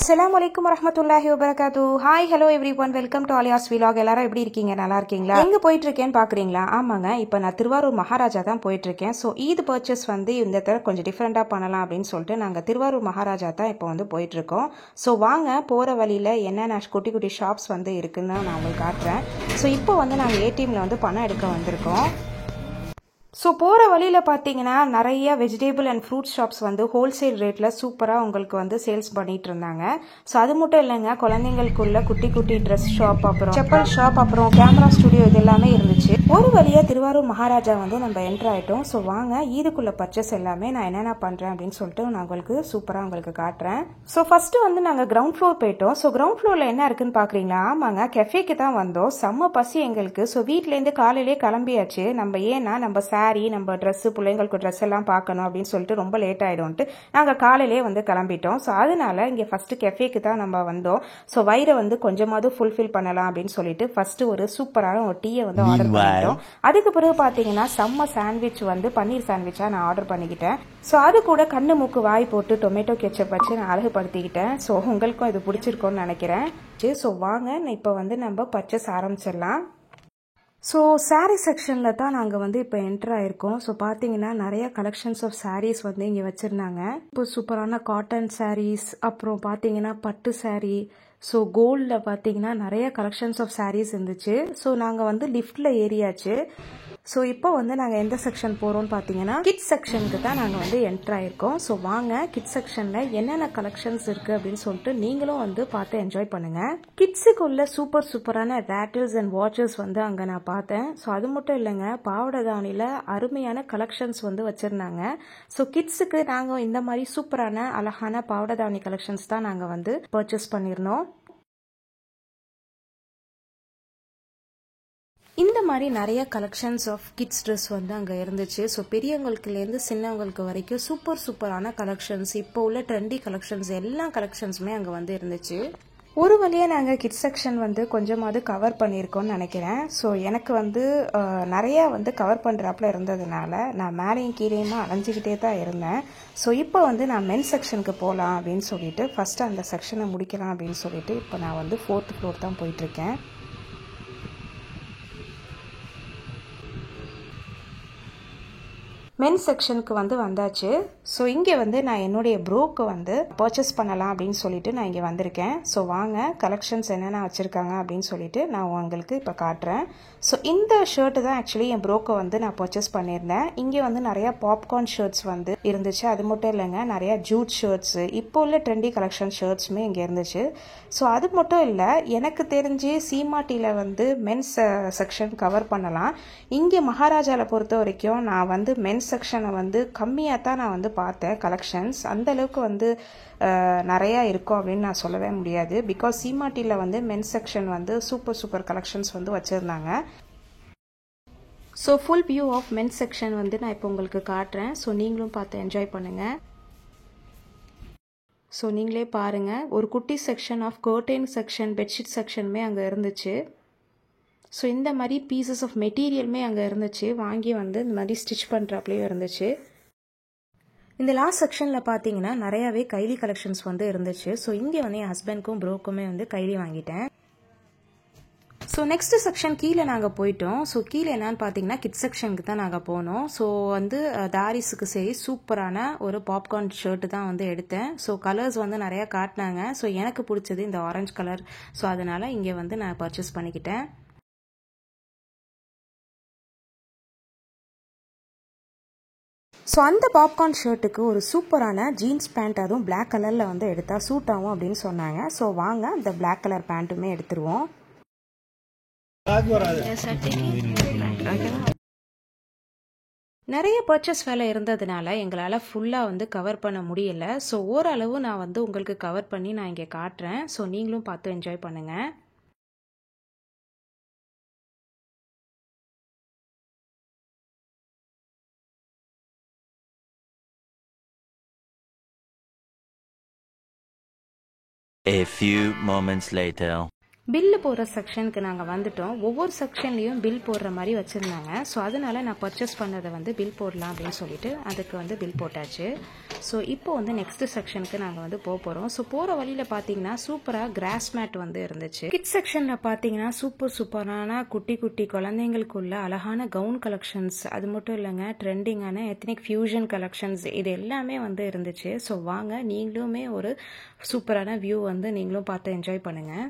Assalamualaikum warahmatullahi wabarakatuh. Hi, hello everyone. Welcome to Alia's vlog. எல்லாரும் எப்படி இருக்கீங்க? நல்லா இருக்கீங்களா? எங்க போயிட்டு இருக்கேன்னு பாக்குறீங்களா? ஆமாங்க, இப்போ நான் திருவாரூர் மகாராஜா தான் போயிட்டு இருக்கேன். ஸோ ஈத் பர்ச்சேஸ் வந்து இந்த தடவை கொஞ்சம் டிஃப்ரெண்டா பண்ணலாம் அப்படின்னு சொல்லிட்டு நாங்க திருவாரூர் மகாராஜா தான் இப்போ வந்து போயிட்டு இருக்கோம். ஸோ வாங்க, போற வழியில என்னென்ன குட்டி குட்டி ஷாப்ஸ் வந்து இருக்குன்னு நான் உங்களுக்கு காட்டுறேன். ஸோ இப்போ வந்து நாங்கள் ஏடிஎம்ல வந்து பணம் எடுக்க வந்திருக்கோம். ஸோ போகிற வழியில் பார்த்தீங்கன்னா நிறைய வெஜிடேபிள் அண்ட் ஃப்ரூட் ஷாப்ஸ் வந்து ஹோல்சேல் ரேட்டில் சூப்பராக உங்களுக்கு வந்து சேல்ஸ் பண்ணிட்டு இருந்தாங்க. ஸோ அது மட்டும் இல்லைங்க, குழந்தைங்களுக்குள்ள குட்டி குட்டி ட்ரெஸ் ஷாப், அப்புறம் செப்பல் ஷாப், அப்புறம் கேமரா ஸ்டுடியோ, இது எல்லாமே இருந்துச்சு. ஒரு வழியாக திருவாரூர் மகாராஜா வந்து நம்ம என்டர் ஆகிட்டோம். ஸோ வாங்க, ஈதுக்குள்ள பர்ச்சேஸ் எல்லாமே நான் என்னென்ன பண்ணுறேன் அப்படின்னு சொல்லிட்டு நான் உங்களுக்கு சூப்பராக உங்களுக்கு காட்டுறேன். ஸோ ஃபர்ஸ்ட் வந்து நாங்கள் கிரவுண்ட் ஃப்ளோர் போயிட்டோம். ஸோ கிரவுண்ட் ஃப்ளோரில் என்ன இருக்குன்னு பார்க்குறீங்களா? ஆமாங்க, கெஃபேக்கு தான் வந்தோம். செம்ம பசி எங்களுக்கு. ஸோ வீட்டிலேருந்து காலையிலே கிளம்பியாச்சு. நம்ம சாரி, நம்ம ட்ரெஸ்ஸு, பிள்ளைங்களுக்கு ட்ரெஸ் எல்லாம் பார்க்கணும் அப்படின்னு சொல்லிட்டு ரொம்ப லேட் ஆகிடும்ட்டு நாங்கள் காலையிலே வந்து கிளம்பிட்டோம். ஸோ அதனால இங்கே ஃபஸ்ட்டு கெஃபேக்கு தான் நம்ம வந்தோம். ஸோ வயிறை வந்து கொஞ்சமாவது ஃபுல்ஃபில் பண்ணலாம் அப்படின்னு சொல்லிட்டு ஃபஸ்ட்டு ஒரு சூப்பரான ஒரு டீயை வந்து ஆர்டர் பண்ணிட்டோம். அதுக்கு பிறகு பார்த்தீங்கன்னா செம்ம சாண்ட்விச் வந்து பன்னீர் சாண்ட்விச்சாக நான் ஆர்டர் பண்ணிக்கிட்டேன். ஸோ அது கூட கண்ணு மூக்கு வாய் போட்டு டொமேட்டோ கெச்சப் வச்சு நான் அழகுபடுத்திக்கிட்டேன். ஸோ உங்களுக்கும் இது பிடிச்சிருக்கோன்னு நினைக்கிறேன். ஸோ வாங்க, இப்போ வந்து நம்ம பர்ச்சேஸ் ஆரம்பிச்சிடலாம். ஸோ சாரீ செக்ஷனில் தான் நாங்கள் வந்து இப்போ என்டர் ஆகிருக்கோம். ஸோ பார்த்தீங்கன்னா நிறைய கலெக்ஷன்ஸ் ஆஃப் சாரீஸ் வந்து இங்கே வச்சுருந்தாங்க. இப்போ சூப்பரான காட்டன் சாரீஸ், அப்புறம் பார்த்தீங்கன்னா பட்டு சாரீ, ஸோ கோல்டில் பார்த்தீங்கன்னா நிறைய கலெக்ஷன்ஸ் ஆஃப் சாரீஸ் இருந்துச்சு. ஸோ நாங்கள் வந்து லிஃப்டில் ஏறியாச்சு. ஸோ இப்போ வந்து நாங்கள் எந்த செக்ஷன் போகிறோம்னு பார்த்தீங்கன்னா கிட்ஸ் செக்ஷனுக்கு தான் நாங்கள் வந்து என்டர் ஆகிருக்கோம். ஸோ வாங்க, கிட்ஸ் செக்ஷனில் என்னென்ன கலெக்ஷன்ஸ் இருக்குது அப்படின்னு சொல்லிட்டு நீங்களும் வந்து பார்த்து என்ஜாய் பண்ணுங்கள். கிட்ஸுக்குள்ள சூப்பரான ரேட்டில்ஸ் அண்ட் வாட்சஸ் வந்து அங்கே நான் பார்த்தேன். ஸோ அது மட்டும் இல்லைங்க, பாவடதானியில் அருமையான கலெக்ஷன்ஸ் வந்து வச்சுருந்தாங்க. ஸோ கிட்ஸுக்கு நாங்கள் இந்த மாதிரி சூப்பரான அழகான பாவடதானி கலெக்ஷன்ஸ் தான் நாங்கள் வந்து பர்ச்சேஸ் பண்ணியிருந்தோம். இந்த மாதிரி நிறைய கலெக்ஷன்ஸ் ஆஃப் கிட்ஸ் ட்ரெஸ் வந்து அங்கே இருந்துச்சு. ஸோ பெரியவங்களுக்குலேருந்து சின்னவங்களுக்கு வரைக்கும் சூப்பரான கலெக்ஷன்ஸ், இப்போ உள்ள ட்ரெண்டி கலெக்ஷன்ஸ், எல்லா கலெக்ஷன்ஸுமே அங்கே வந்து இருந்துச்சு. ஒரு வழியாக நாங்கள் கிட்ஸ் செக்ஷன் வந்து கொஞ்சமாவது கவர் பண்ணியிருக்கோம்னு நினைக்கிறேன். ஸோ எனக்கு வந்து நிறையா வந்து கவர் பண்ணுறாப்புல இருந்ததுனால நான் மேலேயும் கீழேயுமா அலைஞ்சிக்கிட்டே தான் இருந்தேன். ஸோ இப்போ வந்து நான் மென்ஸ் செக்ஷனுக்கு போகலாம் அப்படின்னு சொல்லிட்டு ஃபஸ்ட்டு அந்த செக்ஷனை முடிக்கலாம் அப்படின்னு சொல்லிட்டு இப்போ நான் வந்து 4th ஃப்ளோர் தான் போயிட்டுருக்கேன். மென்ஸ் செக்ஷனுக்கு வந்து வந்தாச்சு. ஸோ இங்கே வந்து நான் என்னுடைய ப்ரோக்கு வந்து பர்ச்சேஸ் பண்ணலாம் அப்படின்னு சொல்லிட்டு நான் இங்கே வந்திருக்கேன். ஸோ வாங்க, கலெக்ஷன்ஸ் என்னென்ன வச்சுருக்காங்க அப்படின்னு சொல்லிட்டு நான் உங்களுக்கு இப்போ காட்டுறேன். ஸோ இந்த ஷர்ட்டு தான் ஆக்சுவலி என் ப்ரோக்கு வந்து நான் பர்ச்சேஸ் பண்ணியிருந்தேன். இங்கே வந்து நிறையா பாப்கார்ன் ஷர்ட்ஸ் வந்து இருந்துச்சு. அது மட்டும் இல்லைங்க, நிறையா ஜூட் ஷர்ட்ஸு, இப்போ உள்ள ட்ரெண்டி கலெக்ஷன் ஷர்ட்ஸுமே இங்கே இருந்துச்சு. ஸோ அது மட்டும் இல்லை, எனக்கு தெரிஞ்சு சீமாட்டியில் வந்து மென்ஸ் செக்ஷன் கவர் பண்ணலாம். இங்கே மகாராஜாவில் பொறுத்த வரைக்கும் நான் வந்து மென்ஸ் செக்ஷனை வந்து கம்மியாக தான் நான் வந்து பார்த்தேன். கலெக்ஷன்ஸ் அந்த அளவுக்கு வந்து நிறையா இருக்கும் அப்படின்னு நான் சொல்லவே முடியாது. பிகாஸ் சீமாட்டியில் வந்து மென்ஸ் செக்ஷன் வந்து சூப்பர் கலெக்ஷன்ஸ் வந்து வச்சுருந்தாங்க. So full view of men's section வந்து நான் இப்போ உங்களுக்கு காட்டுறேன். ஸோ நீங்களும் பார்த்து என்ஜாய் பண்ணுங்கள். ஸோ நீங்களே பாருங்கள், ஒரு குட்டி section of curtain section, bedsheet செக்ஷனுமே அங்கே இருந்துச்சு. ஸோ இந்த மாதிரி பீசஸ் ஆஃப் மெட்டீரியலுமே அங்கே இருந்துச்சு. வாங்கி வந்து இந்த மாதிரி ஸ்டிச் பண்ணுறாப்லேயும் இருந்துச்சு. இந்த லாஸ்ட் செக்ஷனில் பார்த்தீங்கன்னா நிறையாவே கைலி கலெக்ஷன்ஸ் வந்து இருந்துச்சு. ஸோ இங்கே வந்து என் ஹஸ்பண்ட்க்கும் ப்ரோக்குமே வந்து கைலி வாங்கிட்டேன். ஸோ நெக்ஸ்ட் செக்ஷன் கீழே நாங்கள் போயிட்டோம். ஸோ கீழே என்னன்னு பார்த்தீங்கன்னா கிட்ஸ் செக்ஷனுக்கு தான் நாங்கள் போனோம். ஸோ வந்து தாரிஸுக்கு சரி சூப்பரான ஒரு பாப்கார்ன் ஷர்ட்டு தான் வந்து எடுத்தேன். ஸோ கலர்ஸ் வந்து நிறையா காட்டினாங்க. ஸோ எனக்கு பிடிச்சது இந்த ஆரஞ்சு கலர். ஸோ அதனால் இங்கே வந்து நான் பர்ச்சேஸ் பண்ணிக்கிட்டேன். ஸோ அந்த பாப்கார்ன் ஷர்ட்டுக்கு ஒரு சூப்பரான ஜீன்ஸ் பேண்ட், அதுவும் பிளாக் கலரில் வந்து எடுத்தால் சூட் ஆகும் அப்படின்னு சொன்னாங்க. ஸோ வாங்க, அந்த பிளாக் கலர் பேண்ட்டுமே எடுத்துருவோம். நிறைய பர்ச்சேஸ் வேலை இருந்ததுனால எங்களால் ஃபுல்லாக வந்து கவர் பண்ண முடியல. ஸோ ஓரளவு நான் வந்து உங்களுக்கு கவர் பண்ணி நான் இங்கே காட்டுறேன். ஸோ நீங்களும் பார்த்து என்ஜாய் பண்ணுங்கள். A few moments later. Bill போடுற செக்ஷனுக்கு நாங்கள் வந்துட்டோம். ஒவ்வொரு செக்ஷன்லேயும் பில் போடுற மாதிரி வச்சுருந்தாங்க. ஸோ அதனால நான் பர்ச்சேஸ் பண்ணதை வந்து பில் போடலாம் அப்படின்னு சொல்லிட்டு அதுக்கு வந்து பில் போட்டாச்சு. ஸோ இப்போ வந்து நெக்ஸ்ட் செக்ஷனுக்கு நாங்கள் வந்து போக போகிறோம். ஸோ போகிற வழியில் பார்த்தீங்கன்னா சூப்பராக கிராஸ் மேட் வந்து இருந்துச்சு. கிட்ஸ் செக்ஷனில் பார்த்தீங்கன்னா சூப்பரான குட்டி குட்டி குழந்தைங்களுக்குள்ள அழகான கவுன் கலெக்ஷன்ஸ், அது மட்டும் இல்லைங்க ட்ரெண்டிங்கான எத்னிக் ஃபியூஷன் கலெக்ஷன்ஸ், இது எல்லாமே வந்து இருந்துச்சு. ஸோ வாங்க நீங்களுமே ஒரு சூப்பரான வியூ வந்து நீங்களும் பார்த்து என்ஜாய் பண்ணுங்கள்.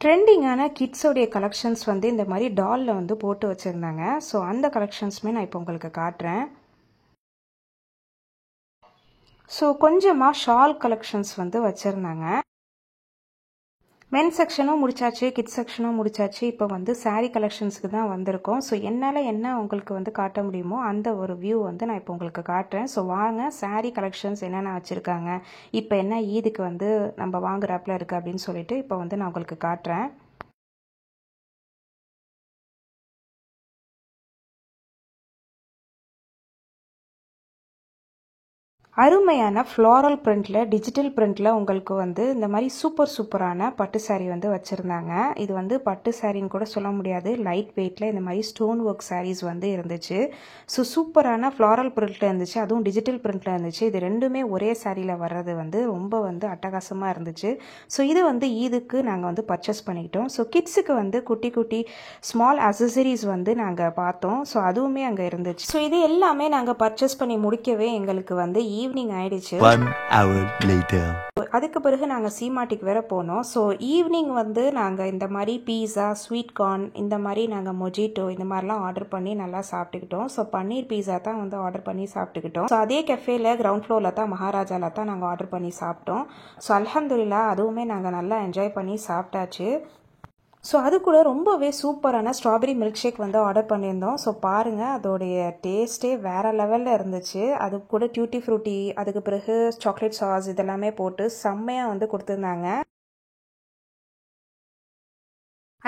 ட்ரெண்டிங்கான கிட்ஸோடைய கலெக்ஷன்ஸ் வந்து இந்த மாதிரி டாலில் வந்து போட்டு வச்சுருந்தாங்க. ஸோ அந்த கலெக்ஷன்ஸுமே நான் இப்போ உங்களுக்கு காட்டுறேன். ஸோ கொஞ்சமாக ஷால் கலெக்ஷன்ஸ் வந்து வச்சுருந்தாங்க. மென் செக்ஷனும் முடிச்சாச்சு, கிட்ஸ் செக்ஷனும் முடிச்சாச்சு. இப்போ வந்து சாரீ கலெக்ஷன்ஸுக்கு தான் வந்திருக்கோம். ஸோ என்னால் என்ன உங்களுக்கு வந்து காட்ட முடியுமோ அந்த ஒரு வியூ வந்து நான் இப்போ உங்களுக்கு காட்டுறேன். ஸோ வாங்க சாரீ கலெக்ஷன்ஸ் என்னென்ன வச்சுருக்காங்க, இப்போ என்ன ஈதுக்கு வந்து நம்ம வாங்குறாப்புல இருக்குது அப்படின்னு சொல்லிட்டு இப்போ வந்து நான் உங்களுக்கு காட்டுறேன். அருமையான ஃப்ளாரல் பிரிண்டில், டிஜிட்டல் பிரிண்டில் உங்களுக்கு வந்து இந்த மாதிரி சூப்பரான பட்டு சாரீ வந்து வச்சுருந்தாங்க. இது வந்து பட்டு சாரின்னு கூட சொல்ல முடியாது, லைட் வெயிட்டில் இந்த மாதிரி ஸ்டோன் ஒர்க் சாரீஸ் வந்து இருந்துச்சு. ஸோ சூப்பரான ஃப்ளாரல் பிரிண்டில் இருந்துச்சு, அதுவும் டிஜிட்டல் பிரிண்டில் இருந்துச்சு. இது ரெண்டுமே ஒரே சாரியில் வர்றது வந்து ரொம்ப வந்து அட்டகாசமாக இருந்துச்சு. ஸோ இது வந்து ஈதுக்கு நாங்கள் வந்து பர்ச்சேஸ் பண்ணிக்கிட்டோம். ஸோ கிட்ஸுக்கு வந்து குட்டி ஸ்மால் அசசரிஸ் வந்து நாங்கள் பார்த்தோம். ஸோ அதுவுமே அங்கே இருந்துச்சு. ஸோ இது எல்லாமே நாங்கள் பர்ச்சேஸ் பண்ணி முடிக்கவே எங்களுக்கு வந்து ஈவினிங் ஆயிடுச்சு. அதுக்கு பிறகு நாங்கள் சீமாட்டிக்கு வேற போனோம். ஸோ ஈவினிங் வந்து நாங்கள் இந்த மாதிரி பீஸா, ஸ்வீட் கார்ன், இந்த மாதிரி நாங்கள் மொஜிட்டோ இந்த மாதிரிலாம் ஆர்டர் பண்ணி நல்லா சாப்பிட்டுக்கிட்டோம். ஸோ பன்னீர் பீஸா தான் வந்து ஆர்டர் பண்ணி சாப்பிட்டுக்கிட்டோம். ஸோ அதே கெஃபேல கிரவுண்ட் ஃப்ளோரில் தான் மகாராஜாவில் தான் நாங்கள் ஆர்டர் பண்ணி சாப்பிட்டோம். ஸோ அல்ஹம்துலில்லாஹ் அதுவுமே நாங்கள் நல்லா என்ஜாய் பண்ணி சாப்பிட்டாச்சு. ஸோ அது கூட ரொம்பவே சூப்பரான ஸ்ட்ராபெரி மில்க் ஷேக் வந்து ஆர்டர் பண்ணியிருந்தோம். ஸோ பாருங்கள் அதோடைய டேஸ்ட்டே வேறு லெவலில் இருந்துச்சு. அது கூட டியூட்டி ஃப்ரூட்டி, அதுக்கு பிறகு சாக்லேட் சாஸ் இதெல்லாமே போட்டு செம்மையாக வந்து கொடுத்துருந்தாங்க.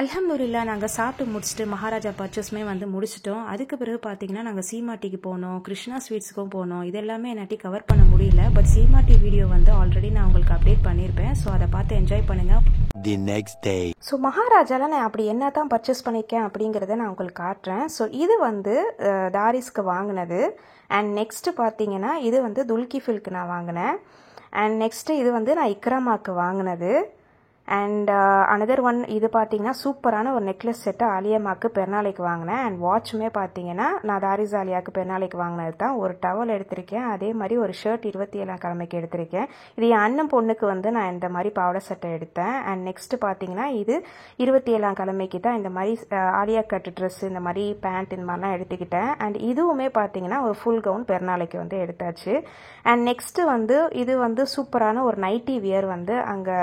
அல்ஹம்துலில்லாஹ் நாங்கள் சாப்பிட்டு முடிச்சுட்டு மகாராஜா பர்ச்சேஸ்மே வந்து முடிச்சிட்டோம். அதுக்கு பிறகு பார்த்தீங்கன்னா நாங்கள் சீமாட்டிக்கு போனோம், கிருஷ்ணா ஸ்வீட்ஸுக்கும் போனோம். இது எல்லாமே என்னாட்டி கவர் பண்ண முடியல. பட் சீமாட்டி வீடியோ வந்து ஆல்ரெடி நான் உங்களுக்கு அப்டேட் பண்ணியிருப்பேன். ஸோ அதை பார்த்து என்ஜாய் பண்ணுங்கள். The next day. ஸோ மகாராஜாவில் நான் அப்படி என்ன தான் பர்ச்சேஸ் பண்ணியிருக்கேன் அப்படிங்கிறத நான் உங்களுக்கு காட்டுறேன். ஸோ இது வந்து தாரிஸ்க்கு வாங்கினது. அண்ட் நெக்ஸ்ட்டு பார்த்தீங்கன்னா இது வந்து துல்கிஃபில்க்கு நான் வாங்கினேன். அண்ட் நெக்ஸ்ட்டு இது வந்து நான் இக்ராமாக்கு வாங்கினது. அண்ட் அனதர் ஒன் இது பார்த்தீங்கன்னா சூப்பரான ஒரு நெக்லஸ் செட்டு ஆலியம்மாக்கு பெருநாளைக்கு வாங்கினேன். அண்ட் வாட்சுமே பார்த்தீங்கன்னா நான் தாரிஸ் ஆலியாவுக்கு பெருநாளைக்கு வாங்கினது தான். ஒரு டவல் எடுத்திருக்கேன், அதே மாதிரி ஒரு ஷர்ட் 27ஆம் கிழமைக்கு எடுத்திருக்கேன். இது என் அண்ணன் பொண்ணுக்கு வந்து நான் இந்த மாதிரி பாவாடை சட்டை எடுத்தேன். அண்ட் நெக்ஸ்ட்டு பார்த்தீங்கன்னா இது 27ஆம் கிழமைக்கு தான் இந்த மாதிரி ஆலியா கட்டு ட்ரெஸ், இந்த மாதிரி பேண்ட் இந்த மாதிரிலாம் எடுத்துக்கிட்டேன். அண்ட் இதுவுமே பார்த்தீங்கன்னா ஒரு ஃபுல் கவுன் பெருநாளைக்கு வந்து எடுத்தாச்சு. அண்ட் நெக்ஸ்ட்டு வந்து இது வந்து சூப்பரான ஒரு நைட்டி வியர் வந்து அங்கே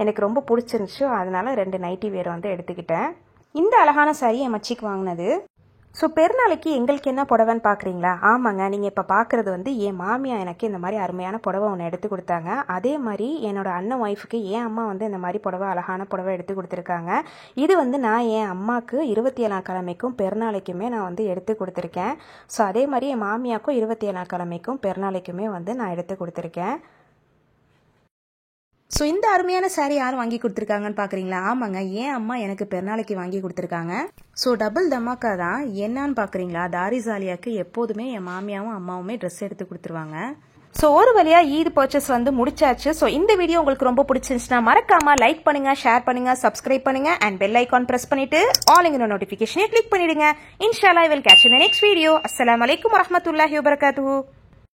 எனக்கு ரொம்ப பிடிச்சிருந்துச்சு. அதனால 2 நைட்டி வேர் வந்து எடுத்துக்கிட்டேன். இந்த அழகான சாரி என் மச்சிக்கு வாங்கினது. ஸோ பெருநாளைக்கு எங்களுக்கு என்ன புடவைன்னு பார்க்குறீங்களா? ஆமாங்க, நீங்கள் இப்போ பார்க்குறது வந்து என் மாமியா எனக்கு இந்த மாதிரி அருமையான புடவை ஒன்று எடுத்து கொடுத்தாங்க. அதே மாதிரி என்னோட அண்ணன் ஒய்ஃபுக்கு என் அம்மா வந்து இந்த மாதிரி புடவை, அழகான புடவை எடுத்து கொடுத்துருக்காங்க. இது வந்து நான் என் அம்மாவுக்கு 27ஆம் கிழமைக்கும் பெருநாளைக்குமே நான் வந்து எடுத்து கொடுத்துருக்கேன். ஸோ அதே மாதிரி என் மாமியாவுக்கும் 27ஆம் கிழமைக்கும் பெருநாளைக்குமே வந்து நான் எடுத்து கொடுத்துருக்கேன். ஸோ இந்த அருமையான சாரீ யார் வாங்கி கொடுத்துருக்காங்கன்னு பார்க்குறீங்களா? ஆமாங்க, ஏன் அம்மா எனக்கு பெருநாளைக்கு வாங்கி கொடுத்துருக்காங்க. ஸோ டபுள் தமாக்கா தான். என்னன்னு பார்க்குறீங்களா? தாரிஸ் ஆலியாவுக்கு எப்போதுமே என் மாமியாவும் அம்மாவுமே ட்ரெஸ் எடுத்து கொடுத்துருவாங்க. ஸோ ஒரு வழியாக ஈத் பர்ச்சேஸ் வந்து முடிச்சாச்சு. ஸோ இந்த வீடியோ உங்களுக்கு ரொம்ப பிடிச்சிருந்துச்சுன்னா மறக்காம லைக் பண்ணுங்க, ஷேர் பண்ணுங்க, சப்ஸ்கிரைப் பண்ணுங்க அண்ட் பெல் ஐக்கான் பிரஸ் பண்ணிட்டு ஆல்ங்கிற நோட்டிஃபிகேஷனை கிளிக் பண்ணிடுங்க. இன்ஷால்லா I will catch you in the next video. அஸ்ஸலாமு அலைக்கும் வரஹ்மத்துல்லாஹி வபரகாத்துஹு.